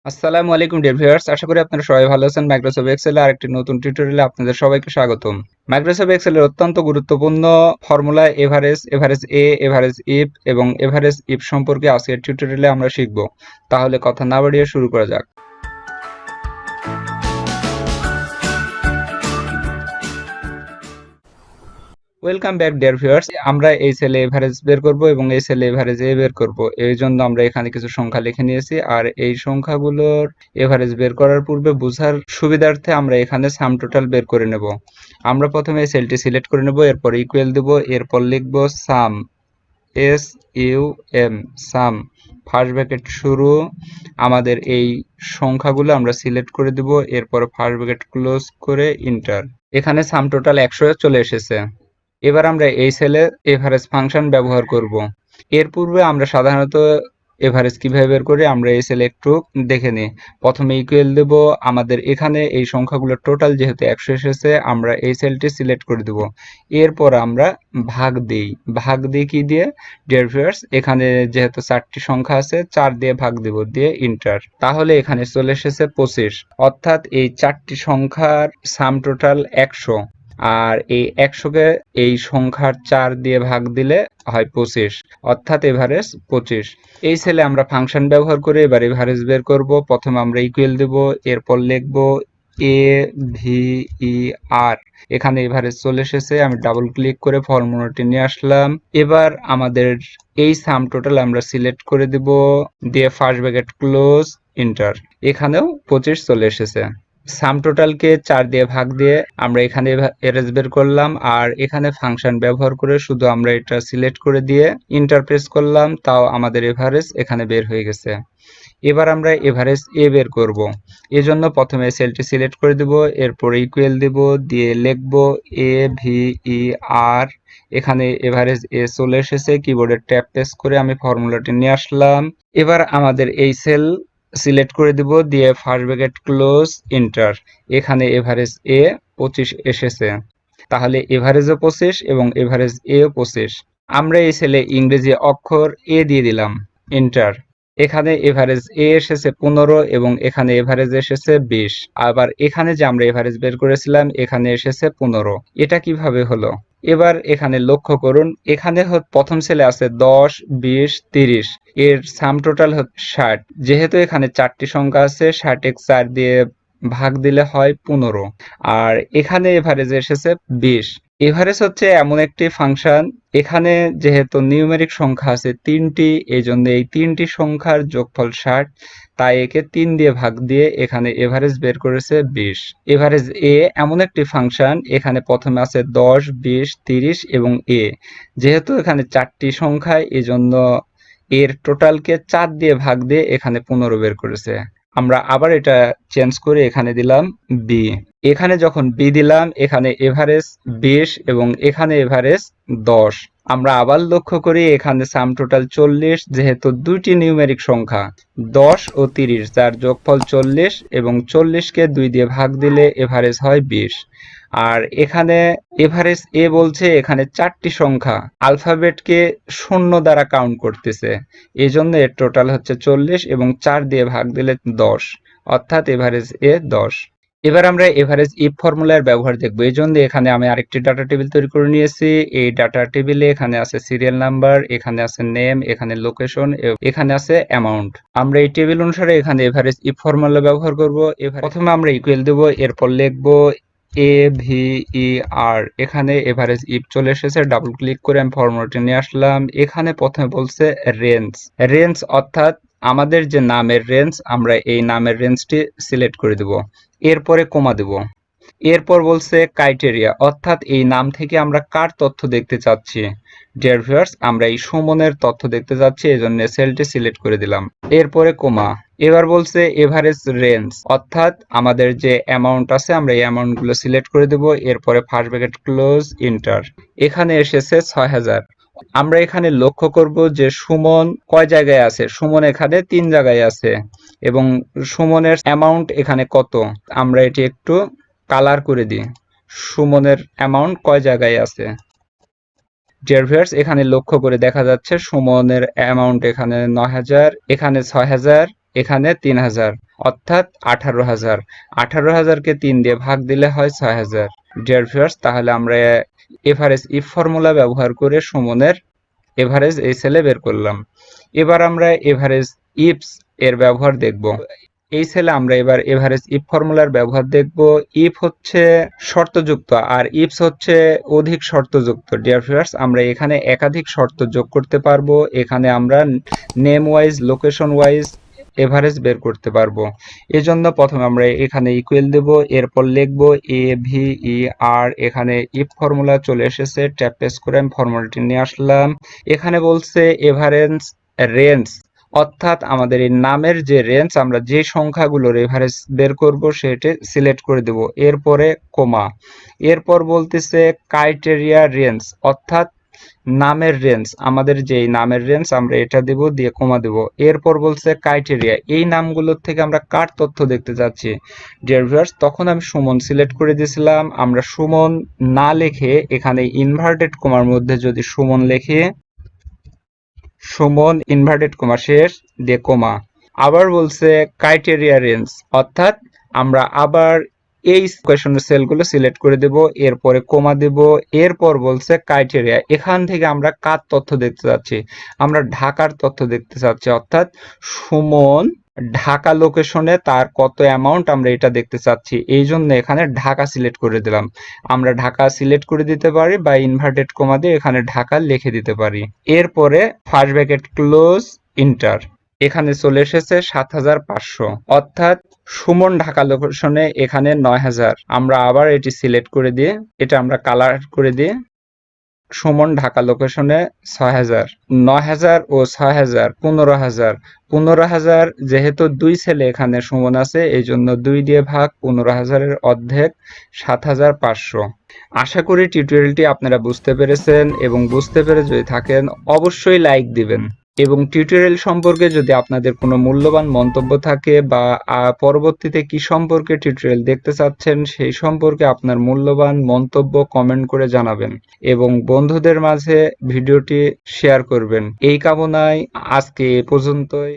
আসসালামু আলাইকুম dear viewers, আশা করি আপনারা সবাই ভালো আছেন। মাইক্রোসফট এক্সেল এর আরেকটি নতুন টিউটোরিয়ালে আপনাদের সবাইকে স্বাগতম। মাইক্রোসফট এক্সেল এর অত্যন্ত গুরুত্বপূর্ণ formula average, average A, average if এবং এভারেজ ইফ সম্পর্কে আজকের টিউটোরিয়ালে আমরা শিখব। তাহলে কথা না বাড়িয়ে শুরু করা যাক। Welcome back dear viewers. আমরা এই সেলে এভারেজ বের করব এবং এই সেলে এভারেজ এ বের করব। এই জন্য আমরা এখানে কিছু সংখ্যা লিখে নিয়েছি, আর এই সংখ্যাগুলোর এভারেজ বের করার পূর্বে বোঝার সুবিধার্থে আমরা এখানে সাম টোটাল বের করে নেব। আমরা প্রথমে এই সেলটি সিলেক্ট করে নেব, এরপর ইকুয়াল দেব, এরপর লিখব সাম, এস ইউ এম, সাম, ফার্স্ট ব্র্যাকেট শুরু। আমাদের এই সংখ্যাগুলো আমরা সিলেক্ট করে দেব, এরপর ফার্স্ট ব্র্যাকেট ক্লোজ করে ইন্টার। এখানে সাম টোটাল 100 চলে এসেছে। এবার আমরা এই সেলে এভারেজ ফাংশন ব্যবহার করব। এর পূর্বে আমরা সাধারণত এভারেজ কিভাবে বের করি আমরা এই সেলে একটু দেখে নিই। প্রথমে ইকুয়াল দেব, আমাদের এখানে এই সংখ্যাগুলো টোটাল যেহেতু 100 এসেছে, আমরা এই সেলটি সিলেক্ট করে দেব। এরপর আমরা ভাগ দিই। ভাগ দিই কি দিয়ে ডিয়ার ভিউয়ার্স? এখানে যেহেতু 4টি সংখ্যা আছে, 4 দিয়ে ভাগ দেব, দিয়ে ইন্টার। তাহলে এখানে চলে এসেছে 25, অর্থাৎ এই 4টি সংখ্যার সাম টোটাল 100। আর এই 100-কে এই সংখ্যার 4 দিয়ে ভাগ দিলে হয় 25, অর্থাৎ এভারেজ 25। এই সেলে আমরা ফাংশন ব্যবহার করে এবার এভারেজ বের করব। প্রথমে আমরা ইকুয়াল দেব, এরপর লিখব এ ভি ই আর। এখানে এভারেজ চলে এসেছে, আমি ডাবল ক্লিক করে ফর্মুলাটি নিয়ে আসলাম। এবার আমাদের এই সাম টোটাল আমরা সিলেক্ট করে দেব, দিয়ে ফার্স্ট ব্র্যাকেট ক্লোজ ইন্টার। এখানেও 25 চলে এসেছে। সাম টোটালকে 4 দিয়ে ভাগ দিয়ে আমরা এখানে এভারেজ বের করলাম, আর এখানে ফাংশন ব্যবহার করে শুধু আমরা এটা সিলেক্ট করে দিয়ে ইন্টার প্রেস করলাম, তাও আমাদের এভারেজ এখানে বের হয়ে গেছে। এবার আমরা এভারেজ এ বের করব। এজন্য প্রথমে সেলটি সিলেক্ট করে দেব, এরপর ইকুয়াল দেব, দিয়ে লিখব এ ভি ই আর। এখানে এভারেজ এ চলে এসেছে। কিবোর্ডের ট্যাব প্রেস করে আমি ফর্মুলাটি নিয়ে আসলাম। এবার আমাদের এই সেল সিলেক্ট করে দিব, দিয়ে ফার্স্ট ব্র্যাকেট ক্লোজ ইন্টার। এখানে এভারেজ এ 25 এসেছে। তাহলে এভারেজও 25 এবং এভারেজ এও 25। আমরা এই সেলে ইংরেজি অক্ষর এ দিয়ে দিলাম, ইন্টার। এখানে এভারেজ এ এসেছে 15 এবং এখানে এভারেজ এসেছে 20। আবার এখানে যে আমরা এভারেজ বের করেছিলাম এখানে এসেছে 15। এটা কিভাবে হলো? এবার এখানে লক্ষ্য করুন, এখানে প্রথম সেলে আছে 10, 20, 30। এর সাম টোটাল 60। যেহেতু এখানে 4টি সংখ্যা আছে, 60 4 দিয়ে ভাগ দিলে হয় 15। আর এখানে এভারেজ এসেছে 20। এভারেজ হচ্ছে এমন একটি ফাংশন, এখানে যেহেতু নিউমেরিক সংখ্যা আছে 3টি, এই জন্য এই 3টি সংখ্যার যোগফল 60, তাই একে 3 দিয়ে ভাগ দিয়ে এখানে এভারেজ বের করেছে 20। এভারেজ এ এমন একটি ফাংশন, এখানে প্রথমে আছে 10, 20, 30 এবং এ। যেহেতু এখানে 4টি সংখ্যা, এই জন্য এর টোটালকে 4 দিয়ে ভাগ দিয়ে এখানে 15 বের করেছে। আমরা আবার এটা চেঞ্জ করে এখানে দিলাম বি। এখানে যখন বি দিলাম, এখানে এভারেজ 20 এবং এখানে এভারেজ 10। আমরা আবার লক্ষ্য করি, এখানে সাম টোটাল 40, যেহেতু দুইটি নিউমেরিক সংখ্যা 10 ও 30, যার যোগফল 40 এবং 40-কে 2 দিয়ে ভাগ দিলে এভারেজ হয় 20। আর এখানে এভারেজ এ বলছে এখানে 4টি সংখ্যা আলফাবেটকে 0 দ্বারা কাউন্ট করতেছে, এজন্য এর টোটাল হচ্ছে 40 এবং 4 দিয়ে ভাগ দিলে 10, অর্থাৎ এভারেজ এ 10। এবার আমরা এভারেজ ইফ ফর্মুলার ব্যবহার দেখব। এই জন্য এখানে আমি আরেকটি ডাটা টেবিল তৈরি করে নিয়েছি। এই ডাটা টেবিলে এখানে আছে সিরিয়াল নাম্বার, এখানে আছে নেম, এখানে লোকেশন, এখানে আছে অ্যামাউন্ট। আমরা এই টেবিল অনুসারে এখানে এভারেজ ইফ ফর্মুলা ব্যবহার করব। প্রথমে আমরা ইকুয়াল দেব, এরপর লিখব এ ভি ই আর। এখানে এভারেজ ইফ চলে এসেছে, ডাবল ক্লিক করে আমি ফর্মুলাটি নিয়ে আসলাম। এখানে প্রথমে বলছে রেঞ্জ। রেঞ্জ অর্থাৎ আমাদের যে নামের রেঞ্জ, আমরা এই নামের রেঞ্জটি সিলেক্ট করে দেব, এরপরে কমা দেব। এরপর বলছে ক্রাইটেরিয়া, অর্থাৎ এই নাম থেকে আমরা কার তথ্য দেখতে চাচ্ছি। ডিয়ার ভিউয়ার্স, আমরা এই সুমনের তথ্য দেখতে যাচ্ছি, এজন্য সেলটি সিলেক্ট করে দিলাম, এরপরে কমা। এবার বলছে এভারেজ রেঞ্জ, অর্থাৎ আমাদের যে অ্যামাউন্ট আছে আমরা এই অ্যামাউন্ট গুলো সিলেক্ট করে দেব, এরপরে ফার্স্ট ব্র্যাকেট ক্লোজ ইন্টার। এখানে এসেছে 6000। আমরা এখানে লক্ষ্য করব যে সুমন কয় জায়গায় আছে। সুমন এখানে 3 জায়গায় আছে এবং সুমনের অ্যামাউন্ট এখানে কত, আমরা এটি একটু কালার করে দিই। সুমনের অ্যামাউন্ট কয় জায়গায় আছে। ডিয়ার ভিউয়ার্স, এখানে লক্ষ্য করে দেখা যাচ্ছে সুমনের অ্যামাউন্ট এখানে 9000, এখানে 6000, এখানে 3000, অর্থাৎ 18,000। 18,000-কে 3 দিয়ে ভাগ দিলে হয় 6,000। ডিয়ার ভিউয়ার্স, তাহলে আমরা এভারেজ ইফ ফর্মুলা ব্যবহার করে সুমনের এভারেজ এই সেলে বের করলাম। এবার আমরা এভারেজ ইফস এর ব্যবহার দেখব। এই সেলে আমরা এবার এভারেজ ইফ ফর্মুলার ব্যবহার দেখব। ইফ হচ্ছে শর্তযুক্ত আর ইফস হচ্ছে অধিক শর্তযুক্ত। ডিয়ার ভিউয়ার্স, আমরা এখানে একাধিক শর্ত যোগ করতে পারবো। এখানে আমরা name wise, location wise average বের করতে পারবো। এজন্য প্রথমে আমরা এখানে ইকুয়াল দেব, এরপর লিখবো এ ভি ই আর। এখানে ইফ ফর্মুলা চলে এসেছে, ট্যাপ প্রেস করে আমি ফর্মুলাটি নিয়ে আসলাম। এখানে বলছে এভারেজ রেঞ্জ, অর্থাৎ আমাদের এই নামের যে রেঞ্জ, আমরা যে সংখ্যাগুলোর এভারেজ বের করব সেটি সিলেক্ট করে দেব। এরপরে কোমা, এরপর বলতেছে ক্রাইটেরিয়া রেঞ্জ, অর্থাৎ নামের রেঞ্জ, আমাদের যেই নামের রেঞ্জ আমরা এটা দেব, দিয়ে কমা দেব। এরপর বলছে ক্রাইটেরিয়া, এই নামগুলোর থেকে আমরা কার তথ্য দেখতে যাচ্ছি। ডিয়ার ভিউয়ার্স, তখন আমি সুমন সিলেক্ট করে দিয়েছিলাম। আমরা সুমন না লিখে এখানে ইনভার্টেড কমার মধ্যে যদি সুমন লিখে, সুমন ইনভার্টেড কমা শেষ দিয়ে কমা। আবার বলছে ক্রাইটেরিয়া রেঞ্জ, অর্থাৎ আমরা আবার এই কোয়েশনের সেলগুলো সিলেক্ট করে দেব, এরপরে কমা দেব। এরপর বলছে ক্রাইটেরিয়া, এখান থেকে আমরা কার তথ্য দেখতে যাচ্ছি, আমরা ঢাকার তথ্য দেখতে চাচ্ছি, অর্থাৎ সুমন ঢাকা লোকেশনে তার কত অ্যামাউন্ট আমরা এটা দেখতে চাচ্ছি। এই জন্য এখানে ঢাকা সিলেক্ট করে দিলাম। আমরা ঢাকা সিলেক্ট করে দিতে পারি বা ইনভার্টেড কমা দিয়ে এখানে ঢাকা লিখে দিতে পারি। এরপরে ফার্স্ট ব্র্যাকেট ক্লোজ, ইন্টার। এখানে চলে এসেছে 7,500, অর্থাৎ সুমন ঢাকা লোকেশনে এখানে 9,000। আমরা আবার এটি সিলেক্ট করে দিয়ে এটা আমরা কালার করে দিয়ে সুমন ঢাকা লোকেশনে 6,000। 9,000 ও 6,000 15,000। 15,000 যেহেতু দুই ছেলে এখানে সুমন আছে, এই জন্য 2 দিয়ে ভাগ, 15,000-এর অর্ধেক 7,500। আশা করি টিউটোরিয়ালটি আপনারা বুঝতে পেরেছেন, এবং বুঝতে পেরে যদি থাকেন অবশ্যই লাইক দিবেন। এবং টিউটোরিয়াল সম্পর্কে যদি আপনাদের কোনো মূল্যবান মন্তব্য থাকে বা পরবর্তীতে কি সম্পর্কে টিউটোরিয়াল দেখতে চাচ্ছেন সেই সম্পর্কে আপনার মূল্যবান মন্তব্য কমেন্ট করে জানাবেন, এবং বন্ধুদের মাঝে ভিডিওটি শেয়ার করবেন। এই কামনায় আজকে এ পর্যন্তই।